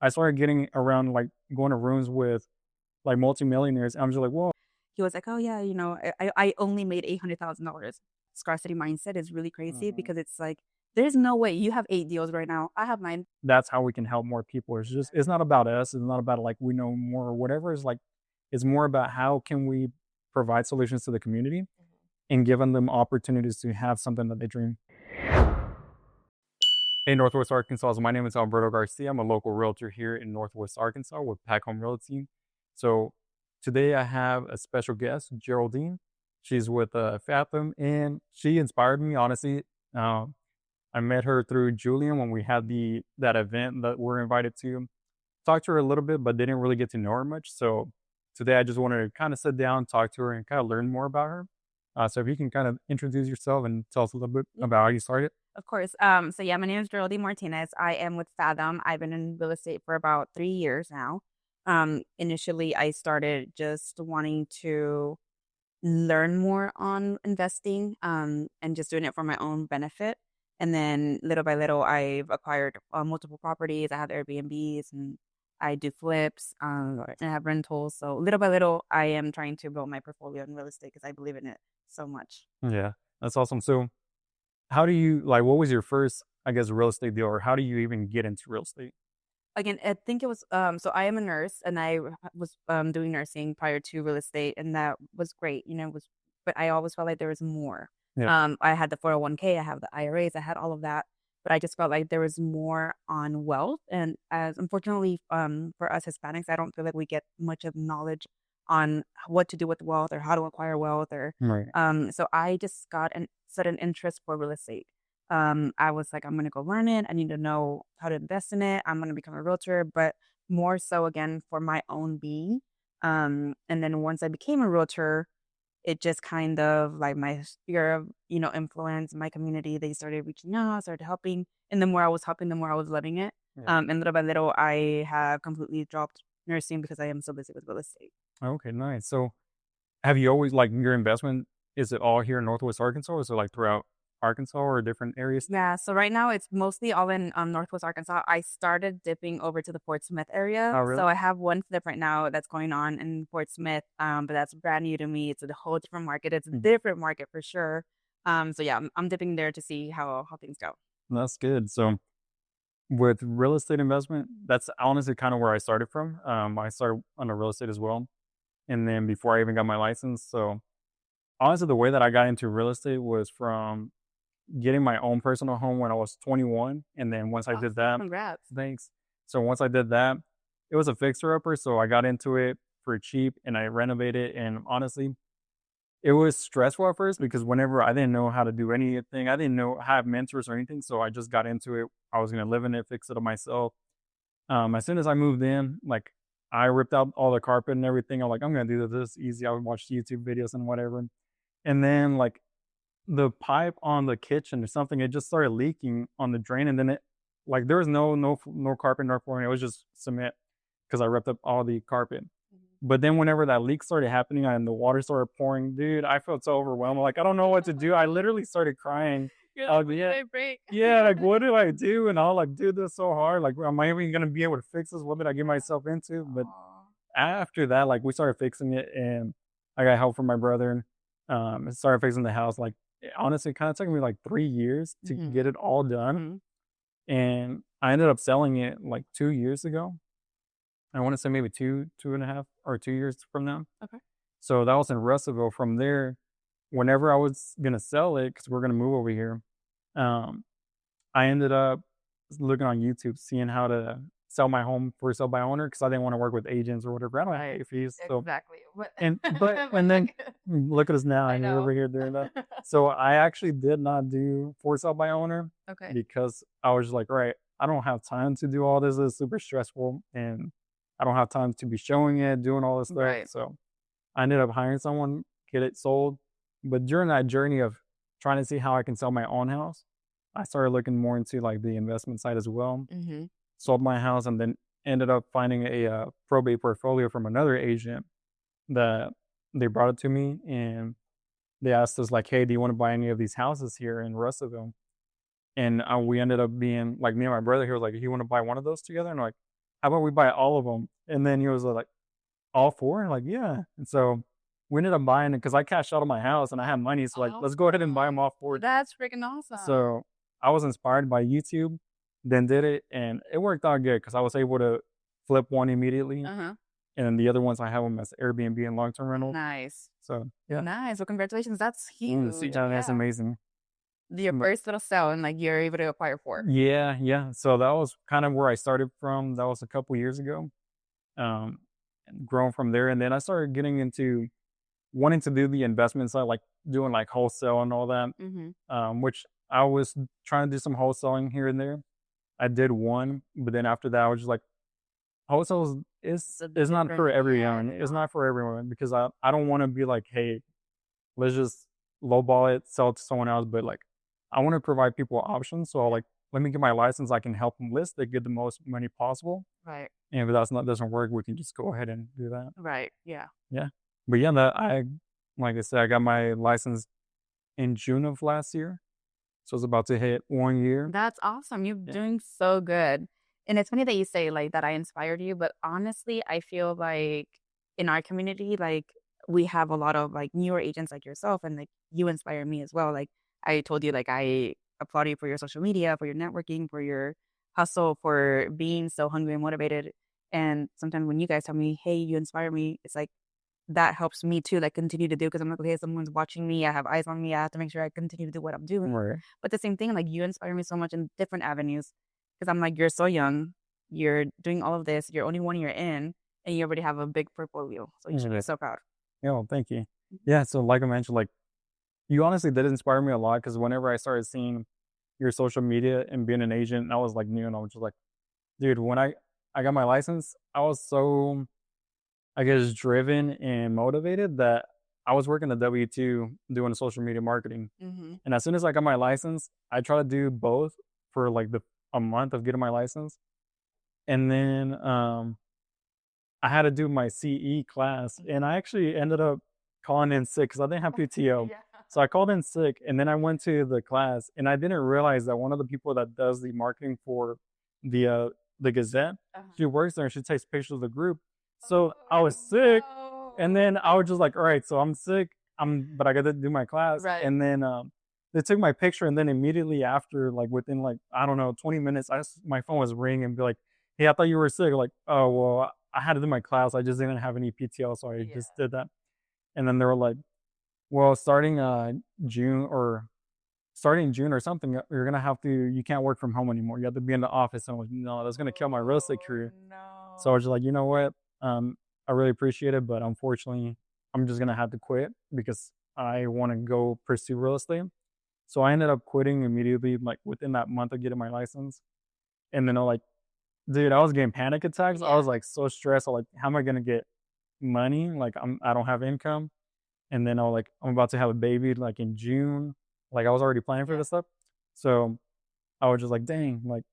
I started getting around, like, going to rooms with, like, multimillionaires. I'm just like, "Whoa." He was like, "Oh, yeah, I only made $800,000." Scarcity mindset is really crazy Mhm. because it's like, there's no way you have 8 deals right now. I have 9. That's how we can help more people. It's not about us. It's not about, like, we know more or whatever. It's like, it's more about how can we provide solutions to the community and giving them opportunities to have something that they dream. Hey, Northwest Arkansas. So my name is Alberto Garcia. I'm a local realtor here in Northwest Arkansas with Pack Home Realty. So today I have a special guest, Geraldine. She's with Fathom, and she inspired me, honestly. Um, I met her through Julian when we had that event that we're invited to. Talked to her a little bit, but didn't really get to know her much. So today I just wanted to kind of sit down, talk to her, and kind of learn more about her. So if you can kind of introduce yourself and tell us a little bit Yeah, about how you started. of course. So yeah, my name is Geraldine Martinez. I am with Fathom. I've been in real estate for about 3 years now. Initially, I started just wanting to learn more on investing, and just doing it for my own benefit. And then little by little, I've acquired multiple properties. I have Airbnbs and I do flips, and I have rentals. So little by little, I am trying to build my portfolio in real estate because I believe in it so much. Yeah, that's awesome. So how do you like, what was your first, I guess, real estate deal, or how do you even get into real estate? Again, I think it was so I am a nurse and I was doing nursing prior to real estate, and that was great, was but I always felt like there was more. Yeah. I had the 401k, I have the IRAs, I had all of that, but I just felt like there was more on wealth. And as unfortunately, for us Hispanics, I don't feel like we get much of knowledge on what to do with wealth or how to acquire wealth, or Right. so I just got an sudden interest for real estate. I was like, I'm gonna go learn it. I need to know how to invest in it. I'm gonna become a realtor, but more so again for my own being. And then once I became a realtor, it just kind of like my sphere of, influence, my community, they started reaching out, started helping. And the more I was helping, the more I was loving it. Yeah. And little by little, I have completely dropped nursing because I am so busy with real estate. Okay, nice. So have you always, like, your investment, is it all here in Northwest Arkansas, or is it like throughout Arkansas or different areas? Yeah, so right now it's mostly all in Northwest Arkansas. I started dipping over to the Fort Smith area. Oh, So really? I have one flip right now that's going on in Fort Smith, but that's brand new to me. It's a whole different market. It's a Mm. different market for sure. So yeah, I'm dipping there to see how things go. That's good. So with real estate investment, that's honestly kind of where I started from. I started on the real estate as well. And then before I even got my license. So honestly, the way that I got into real estate was from getting my own personal home when I was 21. And then once I did Awesome. that, Congrats. thanks. So once I did that, it was a fixer upper. So I got into it for cheap and I renovated. And honestly, it was stressful at first because whenever I didn't know how to do anything, I didn't know have mentors or anything. So I just got into it. I was gonna live in it, fix it up myself. As soon as I moved in, like, I ripped out all the carpet and everything. I'm like, I'm gonna do this easy. I would watch YouTube videos and whatever. And then, like, the pipe on the kitchen or something, it just started leaking on the drain, and then it, like, there was no carpet nor flooring. It was just cement because I ripped up all the carpet. Mhm. But then whenever that leak started happening and the water started pouring, dude, I felt so overwhelmed. Like, I don't know what to do. I literally started crying. You're I like, was, what did yeah, I break? yeah, like, what do I do? And I'll like, dude, this is so hard. Like, am I even gonna be able to fix this? What did I get Yeah. myself into? But Aw. after that, like, we started fixing it, and I got help from my brother. And started fixing the house. Like, honestly, it kind of took me like 3 years to Mhm. get it all done, Mhm. and I ended up selling it like 2 years ago. I want to say maybe 2.5 or 2 years from now. Okay. So that was in Russellville. From there, whenever I was gonna sell it, because we're gonna move over here, um, I ended up looking on YouTube, seeing how to sell my home for sale by owner, because I didn't want to work with agents or whatever. I don't Right. pay fees. So, Exactly. What and but then like look at us now, I and we're over know. here doing that. So I actually did not do for sale by owner Okay. because I was just like, right, I don't have time to do all this. It's super stressful, and I don't have time to be showing it, doing all this stuff. Right. So I ended up hiring someone, get it sold. But during that journey of trying to see how I can sell my own house, I started looking more into like the investment side as well. Mhm. Sold my house and then ended up finding a probate portfolio from another agent that they brought it to me, and they asked us like, "Hey, do you want to buy any of these houses here in Russellville?" And we ended up being like, me and my brother. He was like, "You want to buy one of those together?" And I'm like, how about we buy all of them? And then he was like, all four? And like, yeah. And so we ended up buying it because I cashed out of my house and I had money. So like, let's go ahead and buy them all four. That's freaking awesome. So I was inspired by YouTube, then did it, and it worked out good because I was able to flip one immediately, and the other ones I have them as Airbnb and long term rental. Nice. So yeah, Nice. Well, congratulations. That's huge. that's amazing. Your first little sale and like you're able to acquire 4. Yeah, yeah. So that was kind of where I started from. That was a couple years ago. And growing from there, and then I started getting into wanting to do the investment side, like doing like wholesale and all that. Which I was trying to do some wholesaling here and there. I did one, but then after that, I was just like, wholesale is not for everyone. It's not for everyone because I don't want to be like, hey, let's just lowball it, sell it to someone else. But like, I want to provide people options. So I'll like, let me get my license. I can help them list it, get the most money possible. Right. And if doesn't work, we can just go ahead and do that. Right. Yeah. Yeah. But yeah, like I said, I got my license in June of last year. So it's about to hit 1 year. That's awesome. You're doing so good. And it's funny that you say like that I inspired you, but honestly, I feel like in our community, like we have a lot of like newer agents like yourself, and like you inspire me as well. Like I told you, like I applaud you for your social media, for your networking, for your hustle, for being so hungry and motivated. And sometimes when you guys tell me, hey, you inspire me, it's like that helps me too, like continue to do, because I'm like, okay, someone's watching me, I have eyes on me, I have to make sure I continue to do what I'm doing. Right. But the same thing, like you inspire me so much in different avenues, because I'm like, you're so young, you're doing all of this, you're only 1 year in, and you already have a big portfolio. So you should be so proud. Yeah, well, thank you. Yeah, so like I mentioned, like you honestly did inspire me a lot because whenever I started seeing your social media and being an agent, and I was like new, and I was just like, dude, when I got my license, I was so, I guess, driven and motivated that I was working the W-2 doing social media marketing. And as soon as I got my license, I tried to do both for like a month of getting my license. And then I had to do my CE class, and I actually ended up calling in sick because I didn't have PTO. So I called in sick, and then I went to the class, and I didn't realize that one of the people that does the marketing for the Gazette, she works there and she takes pictures of the group. So I was sick, and then I was just like, all right, so I'm sick, but I got to do my class. Right. And then they took my picture, and then immediately after, like within like, I don't know, 20 minutes, my phone was ringing and be like, hey, I thought you were sick. Like, oh, well, I had to do my class. I just didn't have any PTO, so I just did that. And then they were like, well, starting June or something, you're gonna have to. You can't work from home anymore. You have to be in the office. And I was like, no, that's gonna kill my real estate career. So I was just like, you know what? I really appreciate it, but unfortunately, I'm just gonna have to quit because I want to go pursue real estate. So I ended up quitting immediately, like within that month of getting my license. And then I like, dude, I was getting panic attacks. I was like so stressed. I was like, how am I gonna get money? Like I don't have income. And then I was like, I'm about to have a baby like in June. Like I was already planning for this stuff. So I was just like, dang, like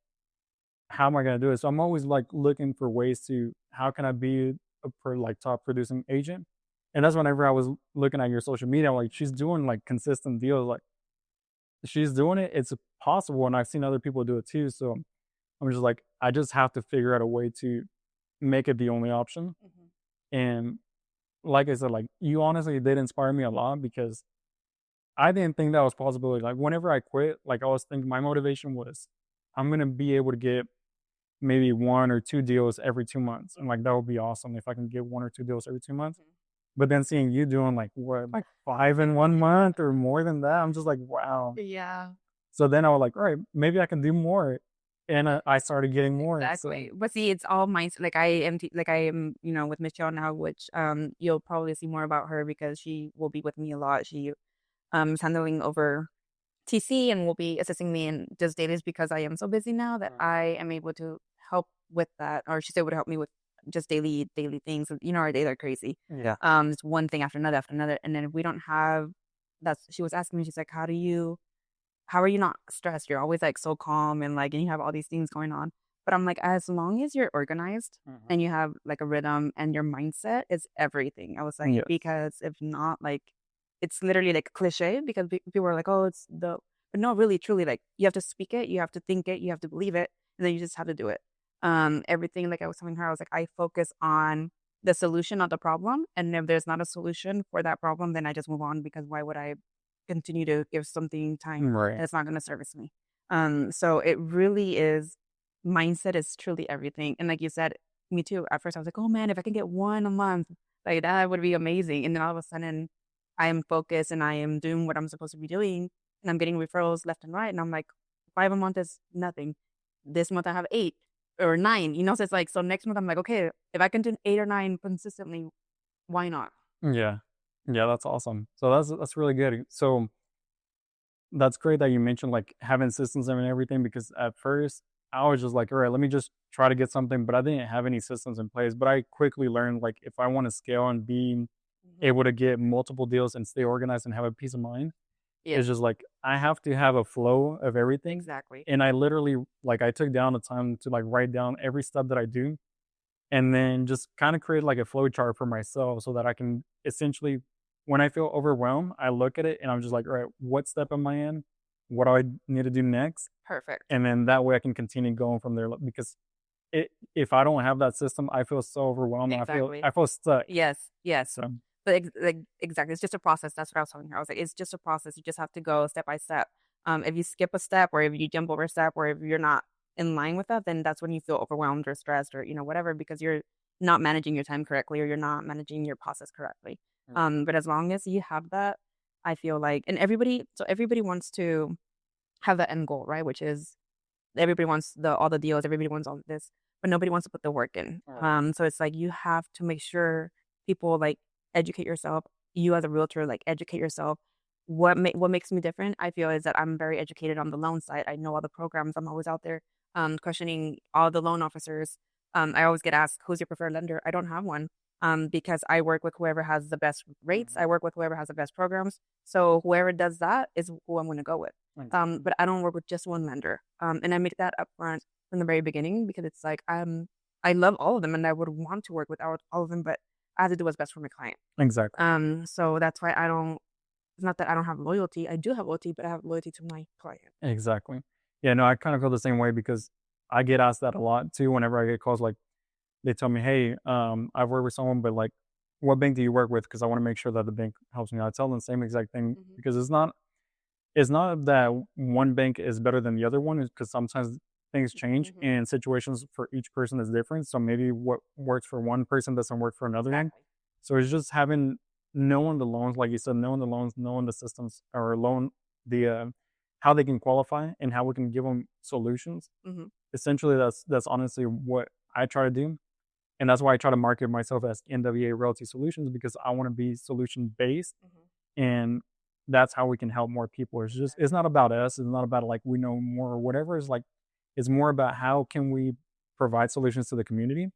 how am I gonna do it? So I'm always like looking for ways to how can I be like top producing agent? And that's whenever I was looking at your social media, I'm like, she's doing like consistent deals, like she's doing it, it's possible, and I've seen other people do it too. So I'm just like, I just have to figure out a way to make it the only option. And like I said, like you honestly did inspire me a lot because I didn't think that was possible. Like whenever I quit, like I was thinking my motivation was I'm gonna be able to get maybe 1 or 2 deals every 2 months. And like that would be awesome if I can get 1 or 2 deals every 2 months. But then seeing you doing like what, like 5 in 1 month or more than that, I'm just like, wow. Yeah. So then I was like, all right, maybe I can do more. And I started getting more. Exactly. But see, it's all mindset. Like I am, you know, with Michelle now, which you'll probably see more about her because she will be with me a lot. She is handling over TC and will be assisting me in just dailies because I am so busy now that I am able to help with that, or she's able to help me with just daily things. You know, our days are crazy. Yeah. It's one thing after another, and then if we don't have that's she was asking me, she's like, how are you not stressed? You're always like so calm and like, and you have all these things going on. But I'm like, as long as you're organized and you have like a rhythm and your mindset is everything. I was like, because if not, like, it's literally like a cliche because people are like, oh, but no, really, truly, like you have to speak it, you have to think it, you have to believe it, and then you just have to do it. Everything, like I was telling her, I was like, I focus on the solution, not the problem. And if there's not a solution for that problem, then I just move on because why would I continue to give something time Right. and it's not going to service me? So it really is mindset is truly everything. And like you said, me too. At first I was like, oh man, if I can get one a month, like that would be amazing. And then all of a sudden I am focused and I am doing what I'm supposed to be doing and I'm getting referrals left and right. And I'm like, 5 a month is nothing. This month I have 8 or 9, so it's like, so next month I'm like, okay, if I can do 8 or 9 consistently, why not? Yeah. Yeah, that's awesome. So that's really good. So that's great that you mentioned like having systems and everything because at first I was just like, all right, let me just try to get something, but I didn't have any systems in place. But I quickly learned like if I want to scale and be Mhm. able to get multiple deals and stay organized and have a peace of mind, Yeah, it's just like I have to have a flow of everything. exactly. And I literally like I took down the time to like write down every step that I do and then just kind of create like a flow chart for myself so that I can essentially, when I feel overwhelmed, I look at it and I'm just like, all right, what step am I in? What do I need to do next? Perfect. And then that way I can continue going from there because if I don't have that system, I feel so overwhelmed. And Exactly. I feel stuck. Yes, yes. So But like exactly, it's just a process. That's what I was telling her. I was like, it's just a process. You just have to go step by step. If you skip a step, or if you jump over a step, or if you're not in line with that, then that's when you feel overwhelmed or stressed, or whatever, because you're not managing your time correctly, or you're not managing your process correctly. right. But as long as you have that, I feel like, and everybody wants to have the end goal, right? Which is everybody wants all the deals, everybody wants all of this, but nobody wants to put the work in. Right. So it's like you have to make sure people like educate yourself. You as a realtor, like educate yourself. What makes me different, I feel, is that I'm very educated on the loan side. I know all the programs. I'm always out there questioning all the loan officers. I always get asked, "Who's your preferred lender?" I don't have one because I work with whoever has the best rates. I Mhm. work with whoever has the best programs. So whoever does that is who I'm going to go with. Exactly. But I don't work with just one lender. And I make that upfront from the very beginning because it's like I love all of them and I would want to work with all of them, but I have to do what's best for my client. Exactly. So that's why I don't. It's not that I don't have loyalty. I do have loyalty, but I have loyalty to my client. Exactly. Yeah, no, I kind of feel the same way because I get asked that a lot too whenever I get calls like they tell me, "Hey, I've worked with someone, but like, what bank do you work with? Because I want to make sure that the bank helps me." I tell them the same exact thing Hmm. because it's not that one bank is better than the other one. Because sometimes things change Hmm. and situations for each person is different. So maybe what works for one person doesn't work for another one. Exactly. So it's just having knowing the loans, like you said, knowing the loans, knowing the systems or loan the how they can qualify and how we can give them solutions. Hmm. Essentially, that's honestly what I try to do and that's why I try to market myself as NWA Realty Solutions because I want to be solution based Hmm. and that's how we can help more people. It's not about us. It's not about like we know more or whatever. It's like it's more about how can we provide solutions to the community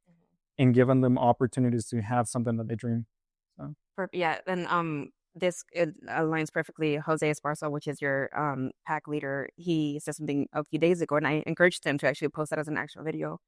and giving them opportunities to have something that they dream. So Yeah, and this it aligns perfectly. Jose Esparza, which is your pack leader, he said something a few days ago, and I encouraged him to actually post that as an actual video,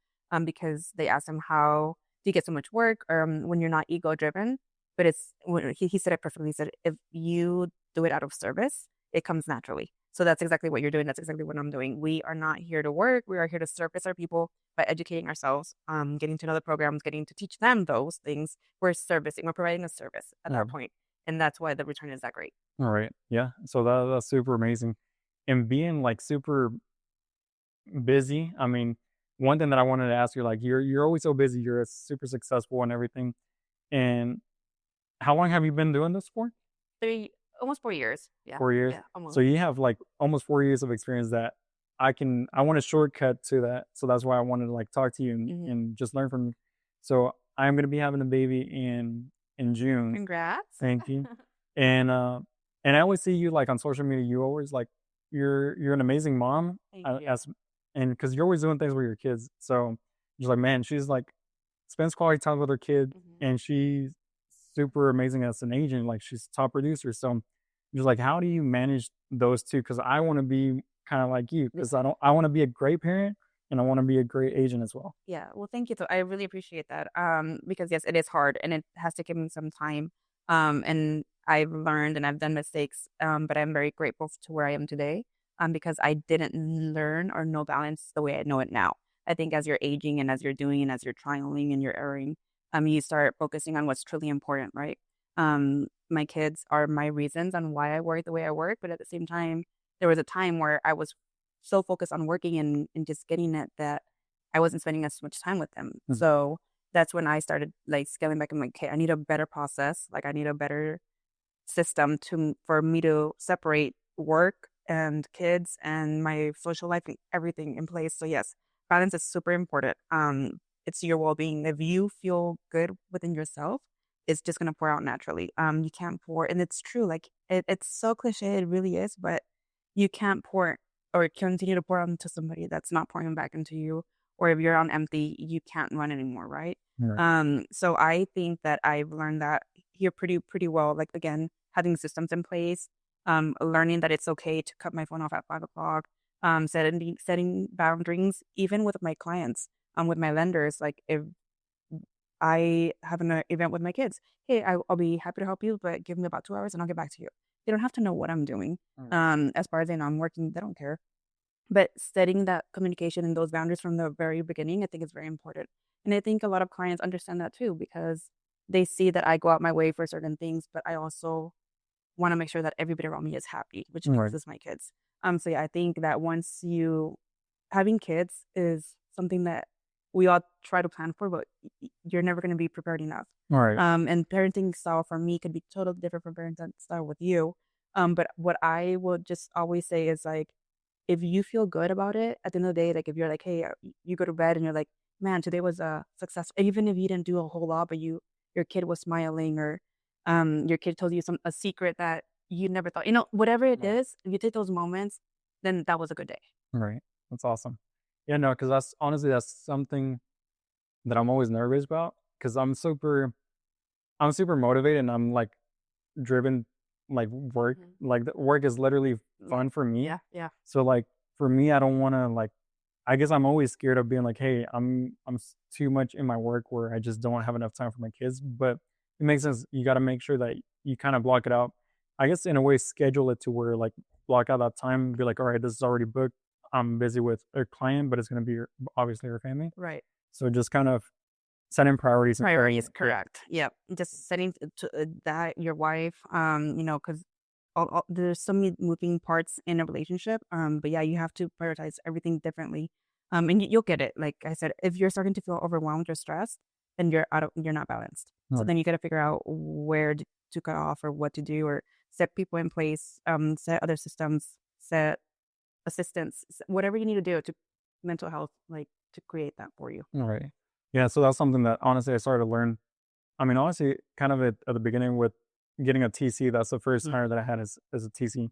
because they asked him how do you get so much work, when you're not ego driven, but it's when he said it perfectly. He said if you do it out of service, it comes naturally. So that's exactly what you're doing. That's exactly what I'm doing. We are not here to work. We are here to service our people by educating ourselves, getting to know the programs, getting to teach them those things. We're servicing, we're providing a service at yeah, that point, and that's why the return is that great. all right, yeah. So that's super amazing, and being like super busy. I mean, one thing that I wanted to ask you, like you're always so busy. You're super successful and everything. And how long have you been doing this for? 3 almost 4 years. Yeah. 4 years. Yeah, So almost. you have like almost 4 years of experience that I want a shortcut to that. So that's why I wanted to like talk to you Mhm. and just learn from you. So I'm gonna be having a baby in June. Congrats. Thank you. And and I always see you like on social media, you always like you're an amazing mom Thank you. as and because you're always doing things with your kids. So just like man, she's like spends quality time with her kid Mhm. and she's super amazing as an agent. Like she's top producer. So just like how do you manage those two? Because I want to be kind of like you because I want to be a great parent and I want to be a great agent as well. Yeah, well, thank you. So I really appreciate that. Because yes, it is hard and it has taken me some time. And I've learned and I've done mistakes. But I'm very grateful to where I am today. Because I didn't learn or know balance the way I know it now. I think as you're aging and as you're doing and as you're trialing and you're erring, you start focusing on what's truly important, right? My kids are my reasons on why I work the way I work, but at the same time, there was a time where I was so focused on working and just getting it that I wasn't spending as much time with them. Mhm. So that's when I started like scaling back. I'm like, okay, I need a better process. Like I need a better system for me to separate work and kids and my social life and everything in place. So yes, balance is super important. It's your well-being. If you feel good within yourself, it's just gonna pour out naturally. You can't pour, and it's true. Like it's so cliche, it really is, but you can't pour or continue to pour into somebody that's not pouring back into you. Or if you're on empty, you can't run anymore, right? Right. So I think that I've learned that here pretty well. Like again, having systems in place, learning that it's okay to cut my phone off at 5 o'clock, setting boundaries, even with my clients, with my lenders. Like if I have an event with my kids, hey, I'll be happy to help you, but give me about 2 hours and I'll get back to you. They don't have to know what I'm doing. Mm. As far as they know, I'm working. They don't care. But setting that communication and those boundaries from the very beginning, I think is very important. And I think a lot of clients understand that too because they see that I go out my way for certain things, but I also want to make sure that everybody around me is happy, which Right. includes my kids. So yeah, I think that once you having kids is something that we all try to plan for, but you're never going to be prepared enough. Right. And parenting style for me could be totally different from parenting style with you. But what I would just always say is like, if you feel good about it, at the end of the day, like if you're like, hey, you go to bed and you're like, man, today was a success. Even if you didn't do a whole lot, but your kid was smiling or your kid told you a secret that you never thought, whatever it Right. is, if you take those moments, then that was a good day. Right. That's awesome. Yeah, no, because that's honestly that's something that I'm always nervous about because I'm super motivated and I'm like driven like work. Mhm. Like the work is literally Life. fun for me. Yeah, yeah. So like for me, I don't want to like. I guess I'm always scared of being like, hey, too much in my work where I just don't have enough time for my kids. But it makes sense. You got to make sure that you kind of block it out. I guess in a way, schedule it to where like block out that time. Be like, all right, this is already booked. I'm busy with a client, but it's going to be obviously your family. Right. So just kind of setting priorities and Priorities, setting yeah. correct. Yep. Just setting that your wife, because there's so many moving parts in a relationship. But yeah, you have to prioritize everything differently. And you'll get it. Like I said, if you're starting to feel overwhelmed or stressed, then you're not balanced. So Right. then you got to figure out where to cut off or what to do or set people in place, set other systems, set assistance, whatever you need to do to mental health, like to create that for you. Right. Yeah. So that's something that honestly I started to learn. I mean, honestly, kind of at the beginning with getting a TC, that's the first hire that I had as a TC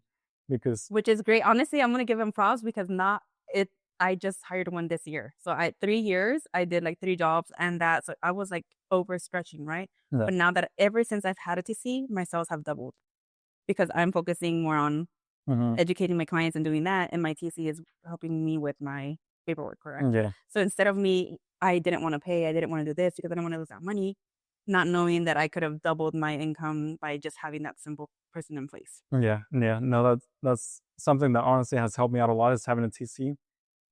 because Which is great. Honestly, I'm gonna give him props because not it I just hired one this year. So I 3 years, I did like 3 jobs and that so I was like overstretching, right? yeah. But now that ever since I've had a TC, my sales have doubled because I'm focusing more on Mhm. educating my clients and doing that, and my TC is helping me with my paperwork, correct? Yeah. So instead of me, I didn't want to pay, I didn't want to do this because I didn't want to lose that money, not knowing that I could have doubled my income by just having that simple person in place. Yeah. Yeah. No, that's something that honestly has helped me out a lot is having a TC.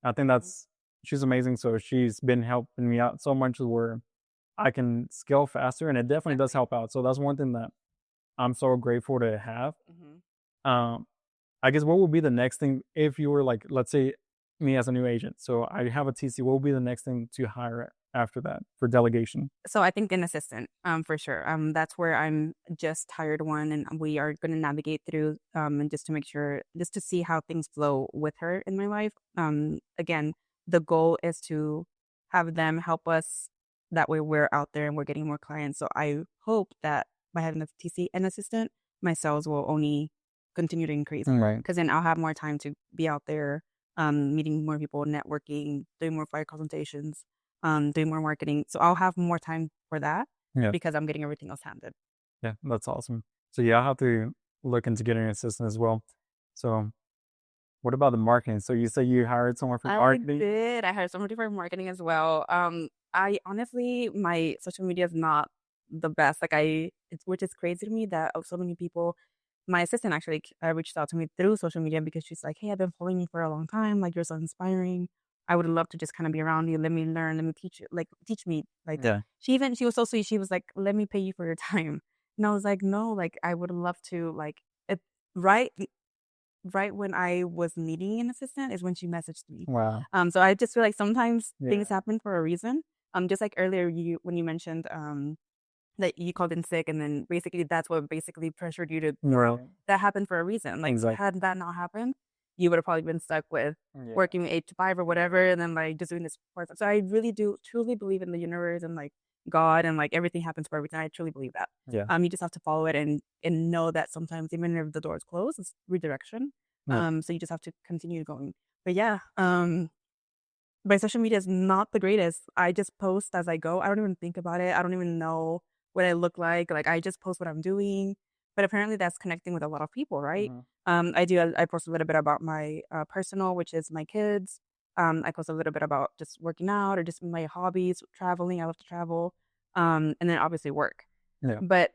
I think Mhm. that's she's amazing. So she's been helping me out so much where I can scale faster and it definitely does Exactly. help out. So that's one thing that I'm so grateful to have. Mhm. Um, I guess what would be the next thing if you were like, let's say me as a new agent. So I have a TC. What would be the next thing to hire after that for delegation? So I think an assistant, for sure. That's where I'm just hired one, and we are going to navigate through, and just to make sure, just to see how things flow with her in my life. Again, the goal is to have them help us. That way, we're out there and we're getting more clients. So I hope that by having a TC and assistant, my sales will only continue to increase Right. because then I'll have more time to be out there, meeting more people, networking, doing more fire consultations doing more marketing. So I'll have more time for that Yeah. because I'm getting everything else handed. Yeah. That's awesome. So yeah, I'll have to look into getting an assistant as well. So what about the marketing? So you say you hired someone for I marketing? did. I hired somebody for marketing as well. I honestly, my social media is not the best. Which is crazy to me that so many people. My assistant actually reached out to me through social media because she's like, "Hey, I've been following you for a long time. Like, you're so inspiring. I would love to just kind of be around you. Let me learn. Let me teach you. Like teach me. Like Yeah. she was so sweet. She was like, let me pay you for your time. And I was like, no, like I would love to like it right right when I was needing an assistant is when she messaged me. Wow. So I just feel like sometimes Yeah. things happen for a reason. Just like earlier when you mentioned that you called in sick and then basically that's what basically pressured you to Right. that happened for a reason. Like Exactly. had that not happened, you would have probably been stuck with Yeah. working 8 to 5 or whatever, and then like just doing this part. So I really do truly believe in the universe and like God and like everything happens for a reason. I truly believe that. Yeah. You just have to follow it and know that sometimes even if the door is closed, it's redirection. Yeah. So you just have to continue going. But yeah, my social media is not the greatest. I just post as I go. I don't even think about it. I don't even know what I look like. Like I just post what I'm doing. But apparently that's connecting with a lot of people, right? Mhm. I post a little bit about my personal, which is my kids. I post a little bit about just working out or just my hobbies, traveling. I love to travel. And then obviously work. Yeah. But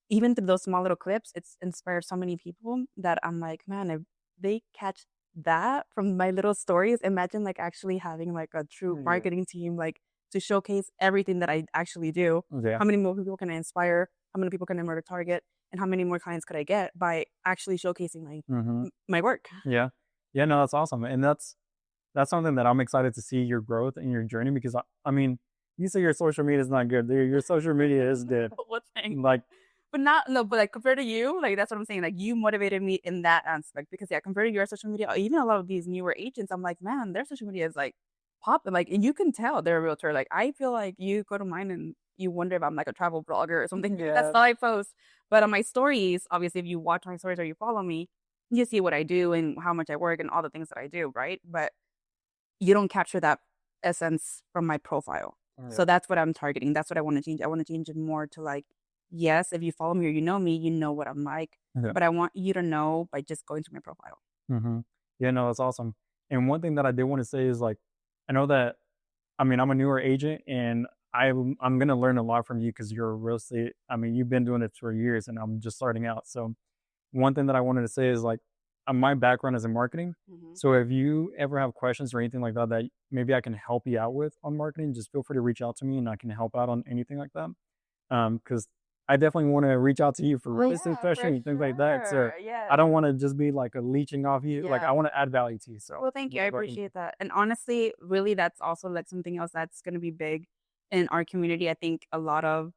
even through those small little clips, it's inspired so many people that I'm like, man, if they catch that from my little stories, imagine like actually having like a true Yeah. marketing team, like to showcase everything that I actually do. Yeah. How many more people can I inspire? How many people can I more target? And how many more clients could I get by actually showcasing Mhm. my work? Yeah. Yeah, no, that's awesome, and that's something that I'm excited to see your growth and your journey because I mean, you say your social media is not good. Your social media is dead. What thing? Like, But not no, but like compared to you, like that's what I'm saying. Like you motivated me in that aspect because yeah, compared to your social media, even a lot of these newer agents, I'm like, man, their social media is like popping. Like, and you can tell they're a realtor. Like, I feel like you go to mine and you wonder if I'm like a travel blogger or something because that's yeah. all I post. But on my stories, obviously, if you watch my stories or you follow me, you see what I do and how much I work and all the things that I do, right? But you don't capture that essence from my profile. Yeah. So that's what I'm targeting. That's what I want to change. I want to change it more to like, yes, if you follow me or you know me, you know what I'm like. Yeah. But I want you to know by just going to my profile. Mhm. Yeah, no, that's awesome. And one thing that I did want to say is like, I know that I mean, I'm a newer agent and I'm gonna learn a lot from you because you're a real estate. I mean, you've been doing it for years, and I'm just starting out. So one thing that I wanted to say is like, my background is in marketing. Hmm. So if you ever have questions or anything like that that maybe I can help you out with on marketing, just feel free to reach out to me, and I can help out on anything like that. Because I definitely want to reach out to you for real estate Yeah, for questions and things like that. So sure. Yeah. I don't want to just be like a leeching off you. Like I Yeah. want to add value to you. So Well, thank you. I appreciate that. And honestly, really, that's also like something else that's going to be big in our community. I think a lot of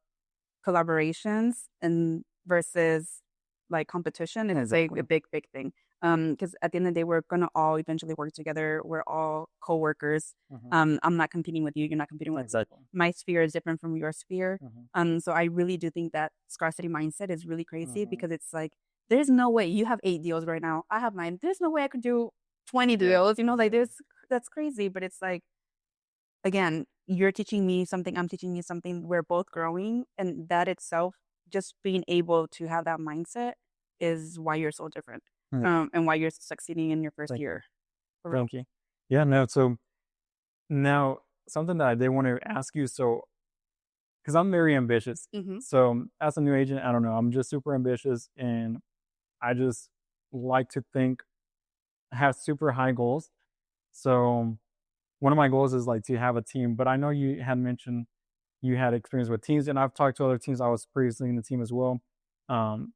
collaborations and versus like competition is like a exactly. big thing. Because at the end of the day, we're gonna all eventually work together. We're all co-workers. Hmm. I'm not competing with you. You're not competing with me. Exactly. My sphere is different from your sphere. Hmm. So I really do think that scarcity mindset is really crazy Hmm. because it's like there's no way you have 8 deals right now. I have 9. There's no way I could do 20 Yeah. deals. You know, like there's that's crazy. But it's like again, you're teaching me something, I'm teaching you something, we're both growing. And that itself, just being able to have that mindset is why you're so different. Yeah. And why you're succeeding in your first Thank you. year. For real. Thank you. Yeah. No. So now something that I did want to ask you. So because I'm very ambitious. Hmm. So as a new agent, I don't know. I'm just super ambitious, and I just like to think, have super high goals. So one of my goals is like to have a team. But I know you had mentioned you had experience with teams, and I've talked to other teams. I was previously in the team as well. Um,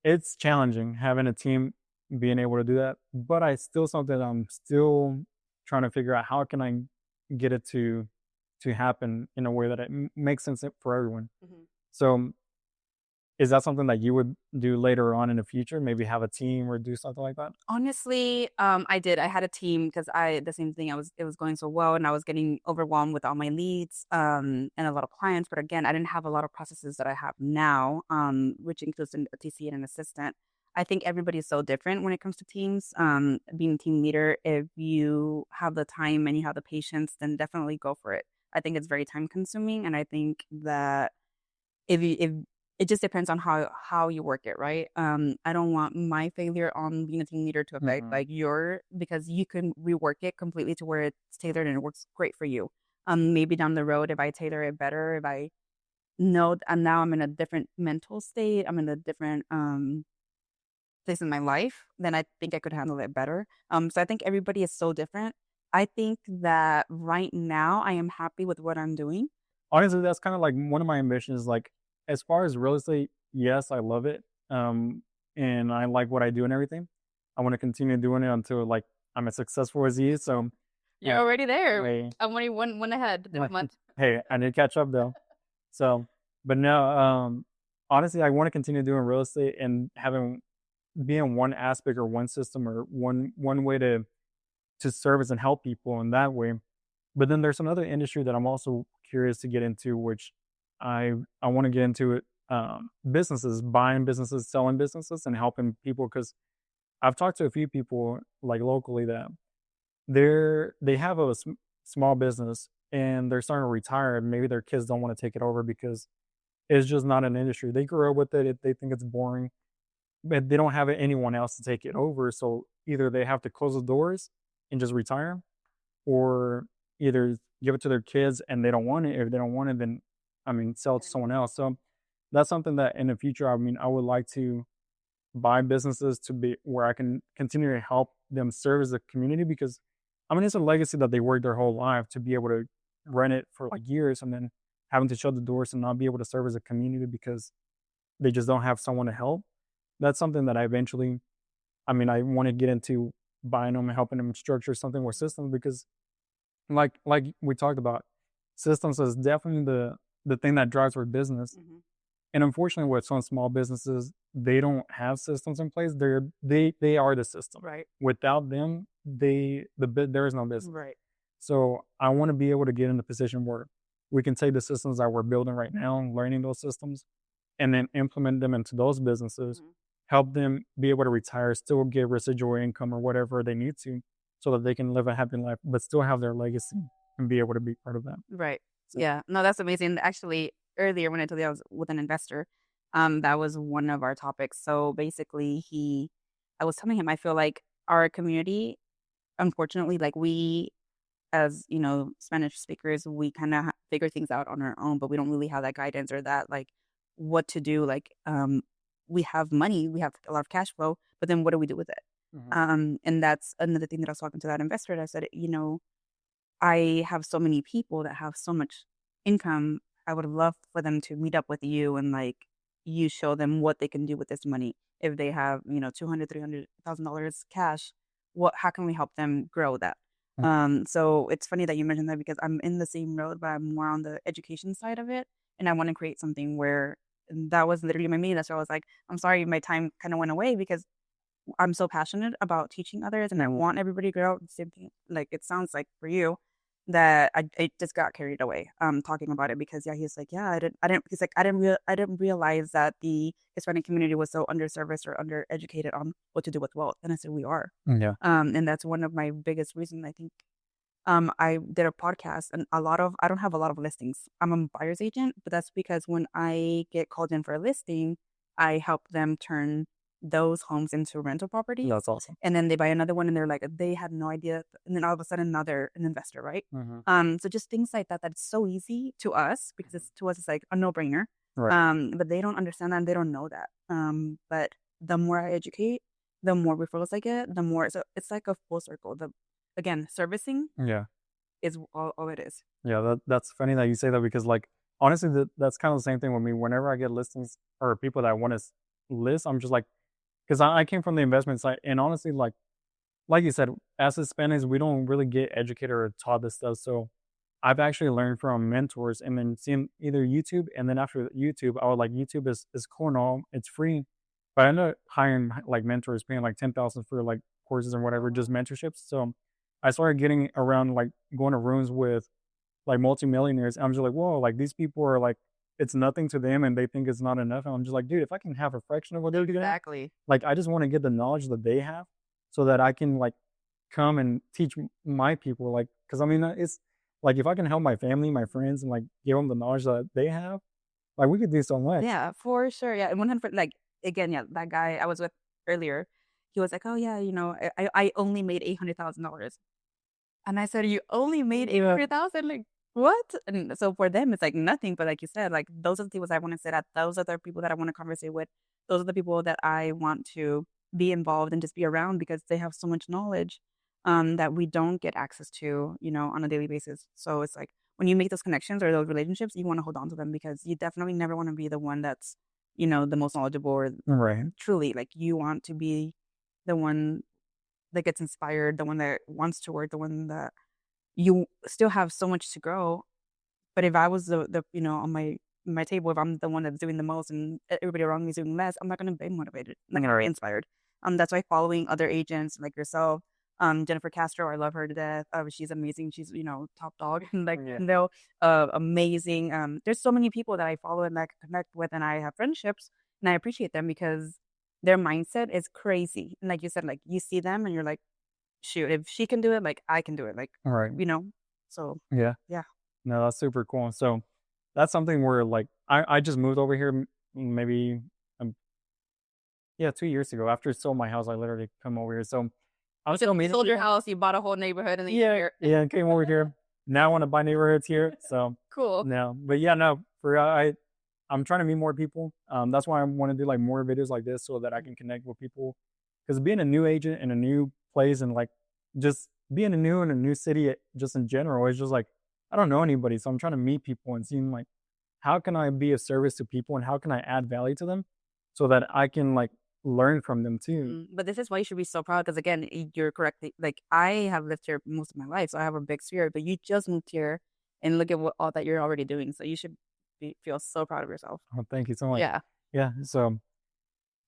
it's challenging having a team, being able to do that. But I still something I'm still trying to figure out how can I get it to happen in a way that it makes sense for everyone. Hmm. So is that something that you would do later on in the future? Maybe have a team or do something like that? Honestly, I did. I had a team because I the same thing. It was going so well, and I was getting overwhelmed with all my leads, and a lot of clients. But again, I didn't have a lot of processes that I have now, which includes a TC and an assistant. I think everybody is so different when it comes to teams. Being a team leader, if you have the time and you have the patience, then definitely go for it. I think it's very time consuming, and I think that if it just depends on how you work it, right? I don't want my failure on being a team leader to affect Mhm. like your because you can rework it completely to where it's tailored and it works great for you. Maybe down the road if I tailor it better, if I know and now I'm in a different mental state, I'm in a different place in my life, then I think I could handle it better. So I think everybody is so different. I think that right now I am happy with what I'm doing. Honestly, that's kind of like one of my ambitions. Like, as far as real estate, yes, I love it. And I like what I do and everything. I want to continue doing it until like I'm as successful as he is. So, You're already there. wait, I'm only one ahead this month. hey, I need to catch up though. So, but no, honestly, I want to continue doing real estate and having being one aspect or one system or one way to service and help people in that way. But then there's another industry that I'm also curious to get into, which I want to get into it. Businesses, buying businesses, selling businesses, and helping people. Because I've talked to a few people like locally that they have a small business and they're starting to retire, and maybe their kids don't want to take it over because it's just not an industry. They grew up with it. They think it's boring, but they don't have anyone else to take it over. So either they have to close the doors and just retire, or either give it to their kids and they don't want it. If they don't want it, then I mean, sell it to someone else. So that's something that in the future, I mean, I would like to buy businesses to be where I can continue to help them serve as a community because I mean, it's a legacy that they worked their whole life to be able to rent it for like years and then having to shut the doors and not be able to serve as a community because they just don't have someone to help. That's something that I eventually, I mean, I want to get into buying them and helping them structure something with systems because like we talked about, systems is definitely the thing that drives our business. Mm-hmm. And unfortunately, with some small businesses, they don't have systems in place. They are the system. Right. Without them, there is no business. Right. So I want to be able to get in a position where we can take the systems that we're building right now, learning those systems, and then implement them into those businesses, Mm-hmm. help them be able to retire, still get residual income or whatever they need to, so that they can live a happy life, but still have their legacy and be able to be part of that. Right. So, Yeah. No, that's amazing. Actually, earlier when I told you I was with an investor, that was one of our topics. So basically, I was telling him, I feel like our community, unfortunately, like we, as you know, Spanish speakers, we kind of figure things out on our own, but we don't really have that guidance or that like what to do. Like, we have money, we have a lot of cash flow, but then what do we do with it? And that's another thing that I was talking to that investor. And I said, you know, I have so many people that have so much income. I would love for them to meet up with you and like you show them what they can do with this money. If they have, you know, $200,000, $300,000 cash, how can we help them grow that? So it's funny that you mentioned that because I'm in the same road, but I'm more on the education side of it. And I want to create something where that was literally my main. That's why I was like, I'm sorry, my time kind of went away because I'm so passionate about teaching others and I want everybody to grow. Same thing, like it sounds like for you that I just got carried away talking about it because yeah, he's like, yeah, he's like, I didn't realize that the Hispanic community was so underserviced or undereducated on what to do with wealth. And I said, we are. yeah. And that's one of my biggest reasons. I think I did a podcast and I don't have a lot of listings. I'm a buyer's agent, but that's because when I get called in for a listing, I help them turn those homes into rental properties. That's awesome. And then they buy another one and they're like, they had no idea. And then all of a sudden an investor, right? So just things like that, that's so easy to us because to us, it's like a no brainer. Right. But they don't understand that and they don't know that. But the more I educate, the more referrals I get, the more, so it's like a full circle. Again, servicing Yeah. is all it is. Yeah. That's funny that you say that because like honestly, that's kind of the same thing with me. Whenever I get listings or people that want to list, I'm just like, because I came from the investment side, and honestly, like you said, as Hispanics, we don't really get educated or taught this stuff. So I've actually learned from mentors and then seen either YouTube, and then after YouTube, I was like, YouTube is cool and all, it's free, but I ended up hiring like mentors, paying like 10,000 for like courses and whatever, just mentorships. So I started getting around like going to rooms with like multimillionaires. And I'm just like, whoa, like these people are like, it's nothing to them and they think it's not enough. And I'm just like, dude, if I can have a fraction of what they're getting, Exactly. like I just want to get the knowledge that they have so that I can like come and teach my people. Like, because I mean, it's like if I can help my family, my friends, and like give them the knowledge that they have, like we could do so much. Yeah, for sure. Yeah, and 100. Like again, yeah, that guy I was with earlier, he was like, "Oh yeah, you know, I only made $800,000," and I said, "You only made 800,000? Like what?" And so for them, it's like nothing. But like you said, like those are the people I want to sit at. Those are the people that I want to conversate with. Those are the people that I want to be involved and just be around because they have so much knowledge. that we don't get access to, on a daily basis. So it's like when you make those connections or those relationships, you want to hold on to them because you definitely never want to be the one that's, the most knowledgeable or Right. truly like you want to be the one that gets inspired, the one that wants to work, the one that you still have so much to grow. But if I was the on my table, if I'm the one that's doing the most and everybody around me is doing less, I'm not gonna be motivated. I'm not gonna be Right. inspired. That's why following other agents like yourself, Jennifer Castro, I love her to death. She's amazing. She's top dog and like Yeah. amazing. There's so many people that I follow and that I can connect with, and I have friendships, and I appreciate them because their mindset is crazy. And like you said, like you see them and you're like, shoot, if she can do it, like I can do it. Like All right. you know, so Yeah. yeah. No, that's super cool. So that's something where like I just moved over here maybe um, yeah 2 years ago. After I sold my house, I literally come over here. So I'm So still you meeting sold your people. house, you bought a whole neighborhood, and then you're Yeah, here. yeah, came over here. Now I want to buy neighborhoods here. So Cool. no, but yeah, no, for I'm trying to meet more people. That's why I want to do like more videos like this so that I can connect with people. Because being a new agent in a new place and like just being a new in a new city, just in general, is just like I don't know anybody, so I'm trying to meet people and seeing like how can I be of service to people and how can I add value to them, so that I can like learn from them too. But this is why you should be so proud because again, you're correct. Like I have lived here most of my life, so I have a big spirit. But you just moved here, and look at what all that you're already doing. So you should feel so proud of yourself. Oh, thank you so much. Yeah. Yeah, so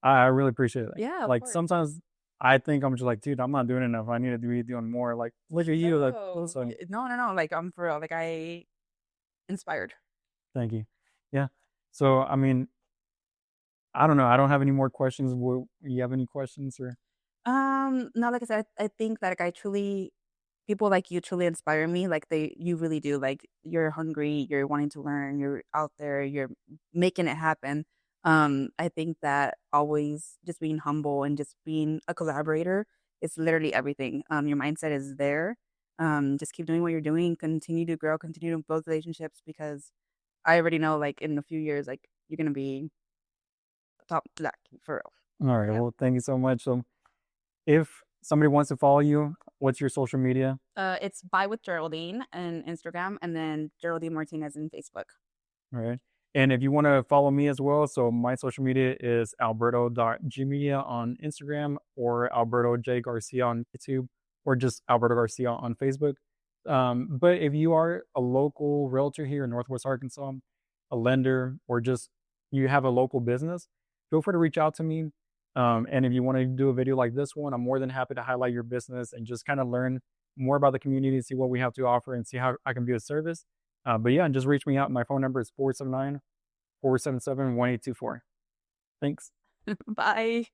I really appreciate it. Yeah, of Like course. sometimes I think I'm just like, dude, I'm not doing enough. I need to be doing more. Like, look at you. Like, No, so no, no, no. Like I'm for real. Like I inspired. thank you. Yeah. So I mean, I don't know. I don't have any more questions. Will you have any questions or? No, like I said, I think that like I truly people like you truly inspire me. Like you really do. Like you're hungry, you're wanting to learn, you're out there, you're making it happen. I think that always just being humble and just being a collaborator is literally everything. Your mindset is there. Just keep doing what you're doing, continue to grow, continue to build relationships because I already know like in a few years, like you're gonna be top black for All right. real. Well, thank you so much. So if somebody wants to follow you, what's your social media? It's Buy with Geraldine and Instagram, and then Geraldine Martinez in Facebook. All right. And if you want to follow me as well, so my social media is alberto.gmedia on Instagram or Alberto J Garcia on YouTube or just Alberto Garcia on Facebook. But if you are a local realtor here in Northwest Arkansas, a lender, or just you have a local business, feel free to reach out to me. And if you want to do a video like this one, I'm more than happy to highlight your business and just kind of learn more about the community, see what we have to offer, and see how I can be of service. But yeah, and just reach me out. My phone number is 479 477 1824. Thanks. Bye.